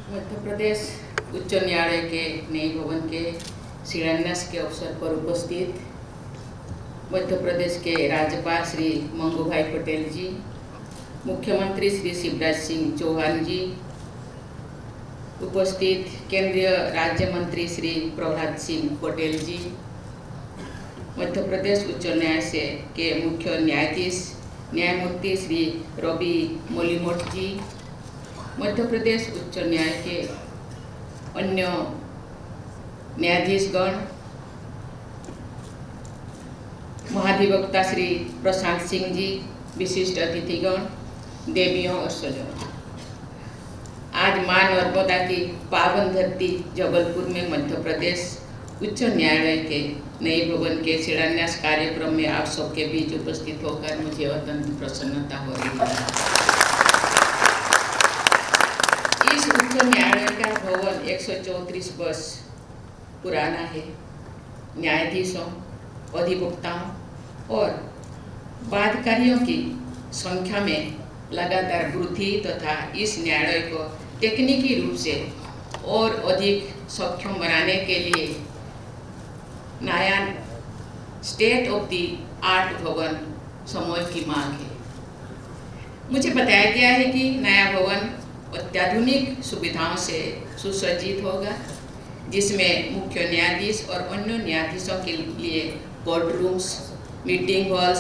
मध्य प्रदेश उच्च न्यायालय के नए भवन के शिलान्यास के अवसर पर उपस्थित मध्य प्रदेश के राज्यपाल श्री मंगूभाई पटेल जी, मुख्यमंत्री श्री शिवराज सिंह चौहान जी, उपस्थित केंद्रीय राज्य मंत्री श्री प्रहलाद सिंह पटेल जी, मध्य प्रदेश उच्च न्यायालय के मुख्य न्यायाधीश न्यायमूर्ति श्री रवि मोलिमठ जी, मध्य प्रदेश उच्च न्यायालय के अन्य न्यायाधीशगण, महाधिवक्ता श्री प्रशांत सिंह जी, विशिष्ट अतिथिगण, देवियों और स्वजनों, आज मां नर्मदा की पावन धरती जबलपुर में मध्य प्रदेश उच्च न्यायालय के नए भवन के शिलान्यास कार्यक्रम में आप सबके बीच उपस्थित होकर मुझे अत्यंत प्रसन्नता हो रही है। इस उच्च न्यायालय का भवन 134 वर्ष पुराना है। न्यायाधीशों, अधिवक्ताओं और वादकारियों की संख्या में लगातार वृद्धि तथा इस न्यायालय को तकनीकी रूप से और अधिक सक्षम बनाने के लिए नया स्टेट ऑफ द आर्ट भवन समय की मांग है। मुझे बताया गया है कि नया भवन अत्याधुनिक सुविधाओं से सुसज्जित होगा, जिसमें मुख्य न्यायाधीश और अन्य न्यायाधीशों के लिए कोर्ट रूम्स, मीटिंग हॉल्स,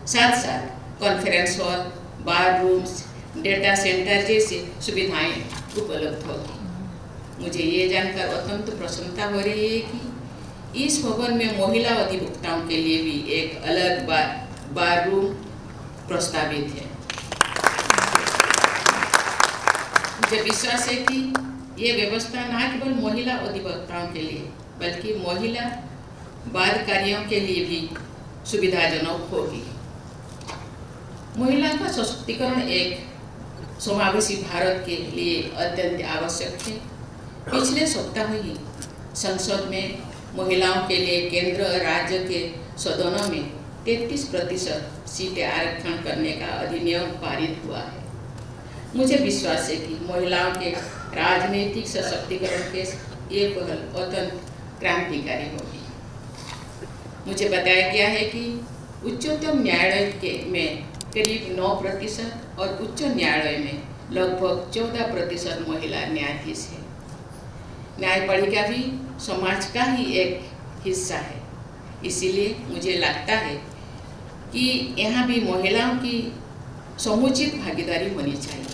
साथ साथ कॉन्फ्रेंस हॉल, बार रूम्स, डेटा सेंटर जैसी सुविधाएं उपलब्ध होगी। मुझे ये जानकर अत्यंत प्रसन्नता हो रही है कि इस भवन में महिला अधिवक्ताओं के लिए भी एक अलग बार रूम प्रस्तावित है। मुझे विश्वास है कि ये व्यवस्था न केवल महिला अधिवक्ताओं के लिए बल्कि महिला वादकारियों के लिए भी सुविधाजनक होगी। महिला का सशक्तिकरण एक समावेशी भारत के लिए अत्यंत आवश्यक है। पिछले सप्ताह ही संसद में महिलाओं के लिए केंद्र और राज्य के सदनों में 33% सीटें आरक्षण करने का अधिनियम पारित हुआ है। मुझे विश्वास है कि महिलाओं के राजनीतिक सशक्तिकरण के ये पहल अत्यंत क्रांतिकारी होगी। मुझे बताया गया है कि उच्चतम न्यायालय में करीब 9% और उच्च न्यायालय में लगभग 14% महिला न्यायाधीश है। न्यायपालिका भी समाज का ही एक हिस्सा है, इसीलिए मुझे लगता है कि यहाँ भी महिलाओं की समुचित भागीदारी होनी चाहिए।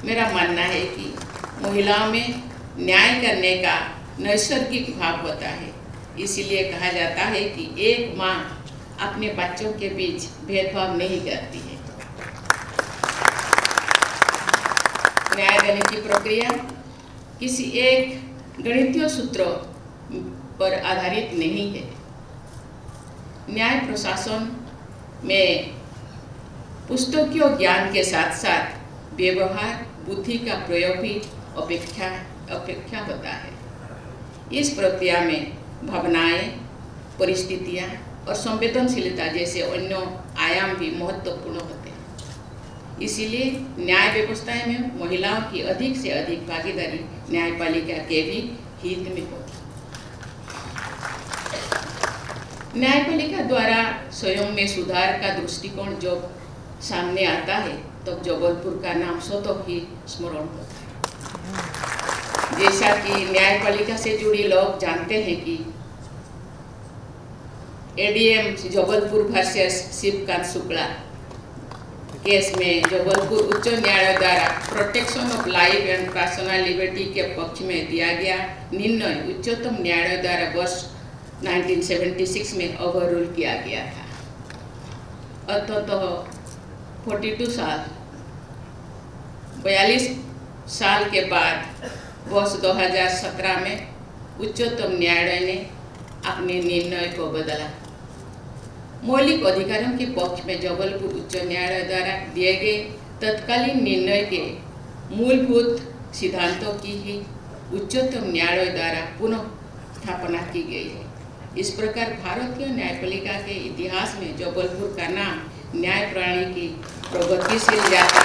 मेरा मानना है कि महिलाओं में न्याय करने का नैसर्गिक भाव होता है, इसीलिए कहा जाता है कि एक माँ अपने बच्चों के बीच भेदभाव नहीं करती है। न्याय देने की प्रक्रिया किसी एक गणितीय सूत्र पर आधारित नहीं है। न्याय प्रशासन में पुस्तकीय ज्ञान के साथ साथ व्यवहार बुद्धि का प्रयोग भी अपेक्षा होता है। इस प्रक्रिया में भावनाएं, परिस्थितियां और संवेदनशीलता जैसे अन्य आयाम भी महत्वपूर्ण होते हैं। इसीलिए न्याय व्यवस्था में महिलाओं की अधिक से अधिक भागीदारी न्यायपालिका के भी हित में होगी। न्यायपालिका द्वारा स्वयं में सुधार का दृष्टिकोण जब सामने आता है तब जबलपुर का नाम स्वतः ही स्मरण होता है। जैसा कि न्यायपालिका से जुड़े लोग जानते हैं कि ADM Jabalpur versus Shivkant Shukla case में जबलपुर उच्च न्यायालय द्वारा protection of life and personal liberty के पक्ष में दिया गया निर्णय उच्चतम न्यायालय द्वारा वर्ष 1976 में ओवररूल किया गया था। अतः 42 साल के बाद वर्ष 2017 में उच्चतम न्यायालय ने अपने निर्णय को बदला। मौलिक अधिकारों के पक्ष में जबलपुर उच्च न्यायालय द्वारा दिए गए तत्कालीन निर्णय के मूलभूत सिद्धांतों की ही उच्चतम न्यायालय द्वारा पुनः स्थापना की गई है। इस प्रकार भारतीय न्यायपालिका के इतिहास में जबलपुर का नाम न्याय प्रणाली की प्रगतिशील यात्रा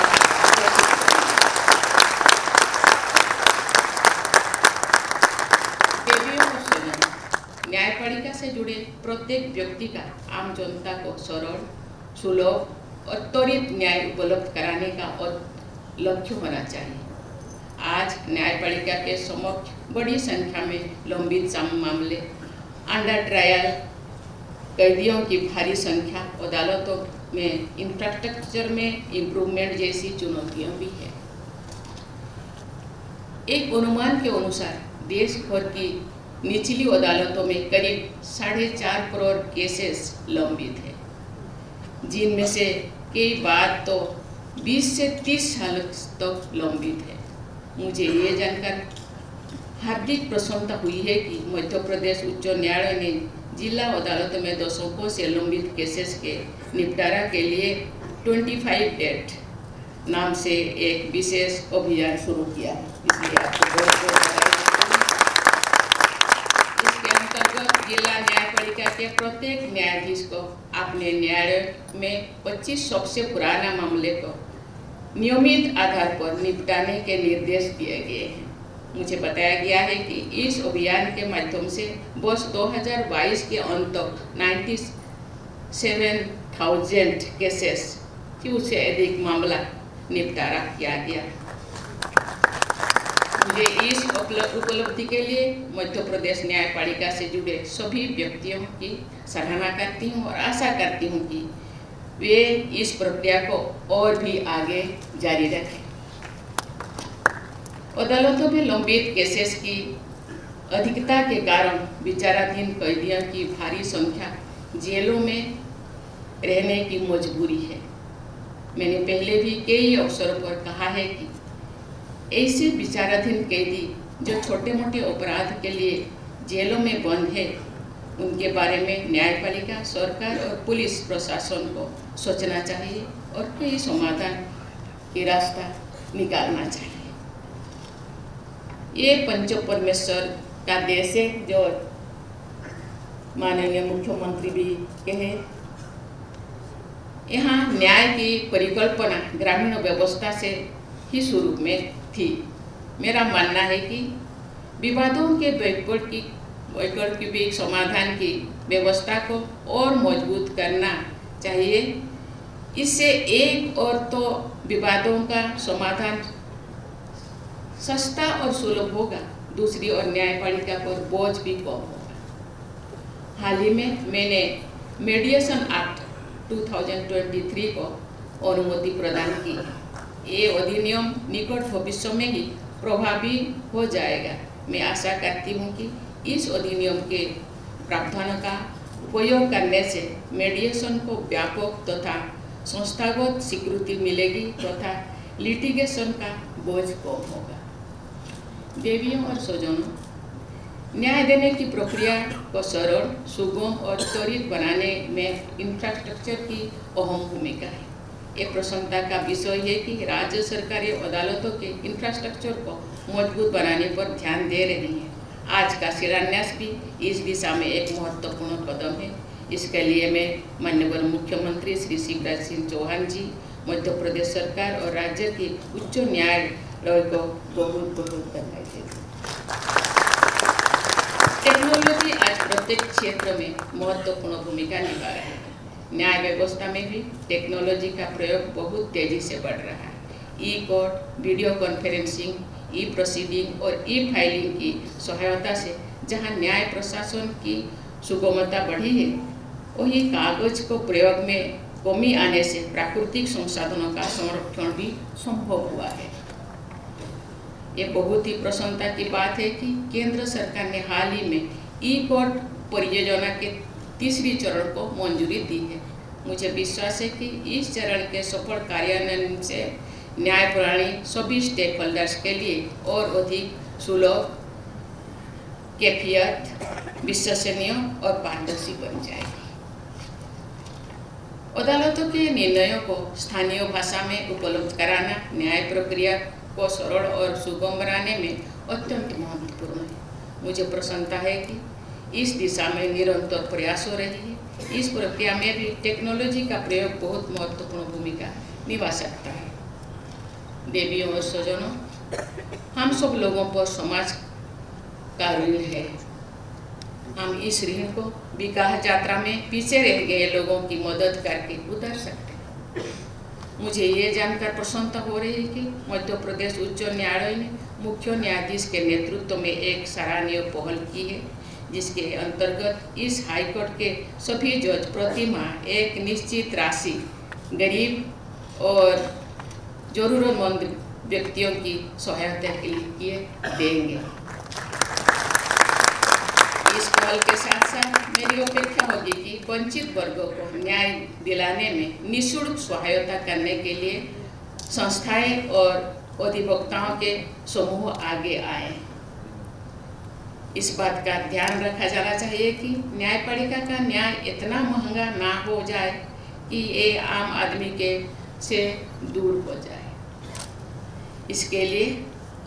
न्यायपालिका से जुड़े प्रत्येक व्यक्ति का आम जनता को सरल, सुलभ और त्वरित न्याय उपलब्ध कराने का लक्ष्य होना चाहिए। आज न्यायपालिका के समक्ष बड़ी संख्या में लंबित मामले, अंडर ट्रायल कैदियों की भारी संख्या, अदालतों में इंफ्रास्ट्रक्चर में इम्प्रूवमेंट जैसी चुनौतियां भी हैं। एक अनुमान के अनुसार देश भर की निचली अदालतों में करीब 4.5 करोड़ केसेस लंबित हैं, जिनमें से कई बार तो 20 से 30 साल तक लंबित है। मुझे ये जानकर हार्दिक प्रसन्नता हुई है कि मध्य प्रदेश उच्च न्यायालय ने जिला अदालतों में दशकों से लंबित केसेस के निपटारा के लिए 25 डेट नाम से एक विशेष अभियान शुरू किया है। इसलिए आपको बहुत इसके अंतर्गत जिला न्यायपालिका के प्रत्येक न्यायाधीश को अपने न्यायालय में 25 सबसे पुराना मामले को नियमित आधार पर निपटाने के निर्देश दिए गए हैं। मुझे बताया गया है कि इस अभियान के माध्यम से वर्ष 2022 के अंत तक 97,000 केसेस की उससे अधिक मामला निपटारा किया गया। मुझे इस उपलब्धि के लिए मध्य प्रदेश न्यायपालिका से जुड़े सभी व्यक्तियों की सराहना करती हूँ और आशा करती हूँ कि वे इस प्रक्रिया को और भी आगे जारी रखें। अदालतों में लंबित केसेस की अधिकता के कारण विचाराधीन कैदियों की भारी संख्या जेलों में रहने की मजबूरी है। मैंने पहले भी कई अवसरों पर कहा है कि ऐसे विचाराधीन कैदी जो छोटे मोटे अपराध के लिए जेलों में बंद है, उनके बारे में न्यायपालिका, सरकार और पुलिस प्रशासन को सोचना चाहिए और कई समाधान की रास्ता निकालना चाहिए। ये पंच परमेश्वर का देश है, जो माननीय मुख्यमंत्री भी कहे। यहाँ न्याय की परिकल्पना ग्रामीण व्यवस्था से ही शुरू में थी। मेरा मानना है कि विवादों के वैकल्पिक समाधान की व्यवस्था को और मजबूत करना चाहिए। इससे एक और तो विवादों का समाधान सस्ता और सुलभ होगा, दूसरी ओर न्यायपालिका पर बोझ भी कम होगा। हाल ही में मैंने मीडिएशन एक्ट 2023 को अनुमति प्रदान की है। ये अधिनियम निकट भविष्य में ही प्रभावी हो जाएगा। मैं आशा करती हूँ कि इस अधिनियम के प्रावधानों का उपयोग करने से मीडिएशन को व्यापक तथा संस्थागत स्वीकृति मिलेगी तथा लिटिगेशन का बोझ कम होगा। देवियों और स्वजनों, न्याय देने की प्रक्रिया को सरल, सुगम और त्वरित बनाने में इंफ्रास्ट्रक्चर की अहम भूमिका है। एक प्रसन्नता का विषय है कि राज्य सरकारें अदालतों के इंफ्रास्ट्रक्चर को मजबूत बनाने पर ध्यान दे रही हैं। आज का शिलान्यास भी इस दिशा में एक महत्वपूर्ण कदम है। इसके लिए मैं माननीय मुख्यमंत्री श्री शिवराज सिंह चौहान जी, मध्य प्रदेश सरकार और राज्य के उच्च न्यायालय को बहुत बहुत बधाई देती हूँ। टेक्नोलॉजी आज प्रत्येक क्षेत्र में महत्वपूर्ण भूमिका निभा रहा है। न्याय व्यवस्था में भी टेक्नोलॉजी का प्रयोग बहुत तेजी से बढ़ रहा है। ई कोर्ट, वीडियो कॉन्फ्रेंसिंग, ई प्रोसीडिंग और ई फाइलिंग की सहायता से जहां न्याय प्रशासन की सुगमता बढ़ी है, वहीं कागज को प्रयोग में कमी आने से प्राकृतिक संसाधनों का संरक्षण भी संभव हुआ है। ये बहुत ही प्रसन्नता की बात है कि केंद्र सरकार ने हाल ही में ई कोर्ट परियोजना के तीसरी चरण को मंजूरी दी है। मुझे विश्वास है कि इस चरण के सफल कार्यान्वयन से न्याय प्रणाली सभी स्टेक होल्डर्स के लिए और अधिक सुलभ, कैफियत, विश्वसनीय और पारदर्शी बन जाएगी। अदालतों के निर्णयों को स्थानीय भाषा में उपलब्ध कराना न्याय प्रक्रिया को सरल और सुगम बनाने में अत्यंत महत्वपूर्ण है। मुझे प्रसन्नता है कि इस दिशा में निरंतर प्रयास हो रही है। इस प्रक्रिया में भी टेक्नोलॉजी का प्रयोग बहुत महत्वपूर्ण भूमिका निभा सकता है। देवियों और स्वजनों, हम सब लोगों पर समाज का ऋण है। हम इस ऋण को विकास यात्रा में पीछे रह गए लोगों की मदद करके उतार सकते हैं। मुझे ये जानकर प्रसन्नता हो रही है कि मध्य प्रदेश उच्च न्यायालय ने मुख्य न्यायाधीश के नेतृत्व में एक सराहनीय पहल की है, जिसके अंतर्गत इस हाईकोर्ट के सभी जज प्रति माह एक निश्चित राशि गरीब और जरूरतमंद व्यक्तियों की सहायता के लिए देंगे। इस पहल के साथ साथ मेरी अपेक्षा होगी कि वंचित वर्गों को न्याय दिलाने में निःशुल्क सहायता करने के लिए संस्थाएं और अधिवक्ताओं के समूह आगे आए। इस बात का ध्यान रखा जाना चाहिए कि न्यायपालिका का न्याय इतना महंगा ना हो जाए कि ये आम आदमी के से दूर हो जाए। इसके लिए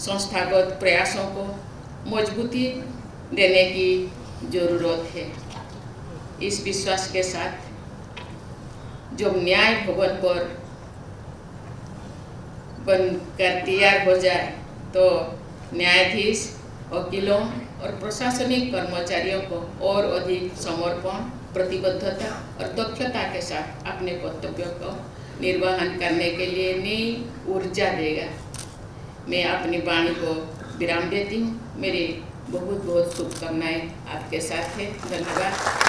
संस्थागत प्रयासों को मजबूती देने की जरूरत है। इस विश्वास के साथ जब न्याय भवन पर बनकर तैयार हो जाए तो न्यायाधीश, वकीलों और प्रशासनिक कर्मचारियों को और अधिक समर्पण, प्रतिबद्धता और दक्षता के साथ अपने कर्तव्यों को निर्वहन करने के लिए नई ऊर्जा देगा। मैं अपनी वाणी को विराम देती हूँ। मेरी बहुत बहुत शुभकामनाएं आपके साथ है। धन्यवाद।